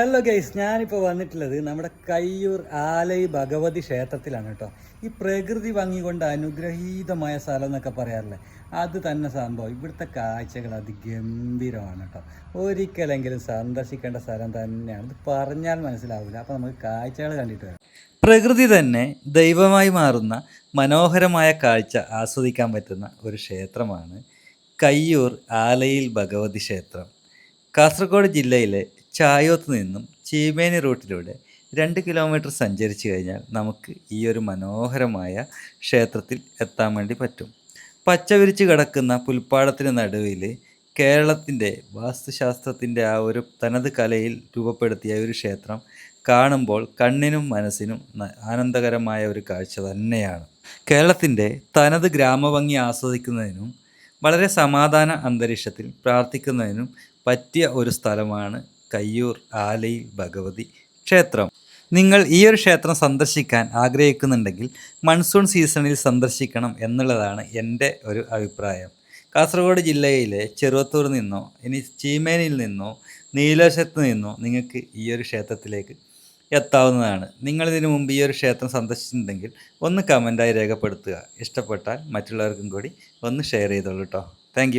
Hello guys, ഞാനിപ്പോൾ വന്നിട്ടുള്ളത് നമ്മുടെ കയ്യൂർ ആലൈ ഭഗവതി ക്ഷേത്രത്തിലാണ് കേട്ടോ. ഈ പ്രകൃതി ഭംഗി കൊണ്ട് അനുഗ്രഹീതമായ സ്ഥലം എന്നൊക്കെ പറയാറില്ലേ, അത് തന്നെ സംഭവം. ഇവിടുത്തെ കാഴ്ചകൾ അതിഗംഭീരമാണ് കേട്ടോ. ഒരിക്കലെങ്കിലും സന്ദർശിക്കേണ്ട സ്ഥലം തന്നെയാണ്. ഇത് പറഞ്ഞാൽ മനസ്സിലാവില്ല. അപ്പോൾ നമുക്ക് കാഴ്ചകൾ കണ്ടിട്ട് വരാം. പ്രകൃതി തന്നെ ദൈവമായി മാറുന്ന മനോഹരമായ കാഴ്ച ആസ്വദിക്കാൻ പറ്റുന്ന ഒരു ക്ഷേത്രമാണ് കയ്യൂർ ആലയിൽ ഭഗവതി ക്ഷേത്രം. കാസർഗോഡ് ജില്ലയിലെ ചായോത്ത് നിന്നും ചീമേനി റൂട്ടിലൂടെ 2 കിലോമീറ്റർ സഞ്ചരിച്ചു കഴിഞ്ഞാൽ നമുക്ക് ഈ ഒരു മനോഹരമായ ക്ഷേത്രത്തിൽ എത്താൻ വേണ്ടി പറ്റും. പച്ചവിരിച്ച് കിടക്കുന്ന പുൽപ്പാടത്തിന് നടുവിൽ കേരളത്തിൻ്റെ വാസ്തുശാസ്ത്രത്തിൻ്റെ ആ ഒരു തനത് കലയിൽ രൂപപ്പെടുത്തിയ ഒരു ക്ഷേത്രം കാണുമ്പോൾ കണ്ണിനും മനസ്സിനും ആനന്ദകരമായ ഒരു കാഴ്ച തന്നെയാണ്. കേരളത്തിൻ്റെ തനത് ഗ്രാമഭംഗി ആസ്വദിക്കുന്നതിനും വളരെ സമാധാന അന്തരീക്ഷത്തിൽ പ്രാർത്ഥിക്കുന്നതിനും പറ്റിയ ഒരു സ്ഥലമാണ് കയ്യൂർ ആലയിൽ ഭഗവതി ക്ഷേത്രം. നിങ്ങൾ ഈ ഒരു ക്ഷേത്രം സന്ദർശിക്കാൻ ആഗ്രഹിക്കുന്നുണ്ടെങ്കിൽ മൺസൂൺ സീസണിൽ സന്ദർശിക്കണം എന്നുള്ളതാണ് എൻ്റെ ഒരു അഭിപ്രായം. കാസർഗോഡ് ജില്ലയിലെ ചെറുവത്തൂർ നിന്നോ ഇനി ചീമേനിയിൽ നിന്നോ നീലേശ്വരത്ത് നിന്നോ നിങ്ങൾക്ക് ഈ ഒരു ക്ഷേത്രത്തിലേക്ക് എത്താവുന്നതാണ്. നിങ്ങളിതിനു മുമ്പ് ഈ ഒരു ക്ഷേത്രം സന്ദർശിച്ചിട്ടുണ്ടെങ്കിൽ ഒന്ന് കമൻറ്റായി രേഖപ്പെടുത്തുക. ഇഷ്ടപ്പെട്ടാൽ മറ്റുള്ളവർക്കും കൂടി ഒന്ന് ഷെയർ ചെയ്തോളൂ കേട്ടോ. താങ്ക്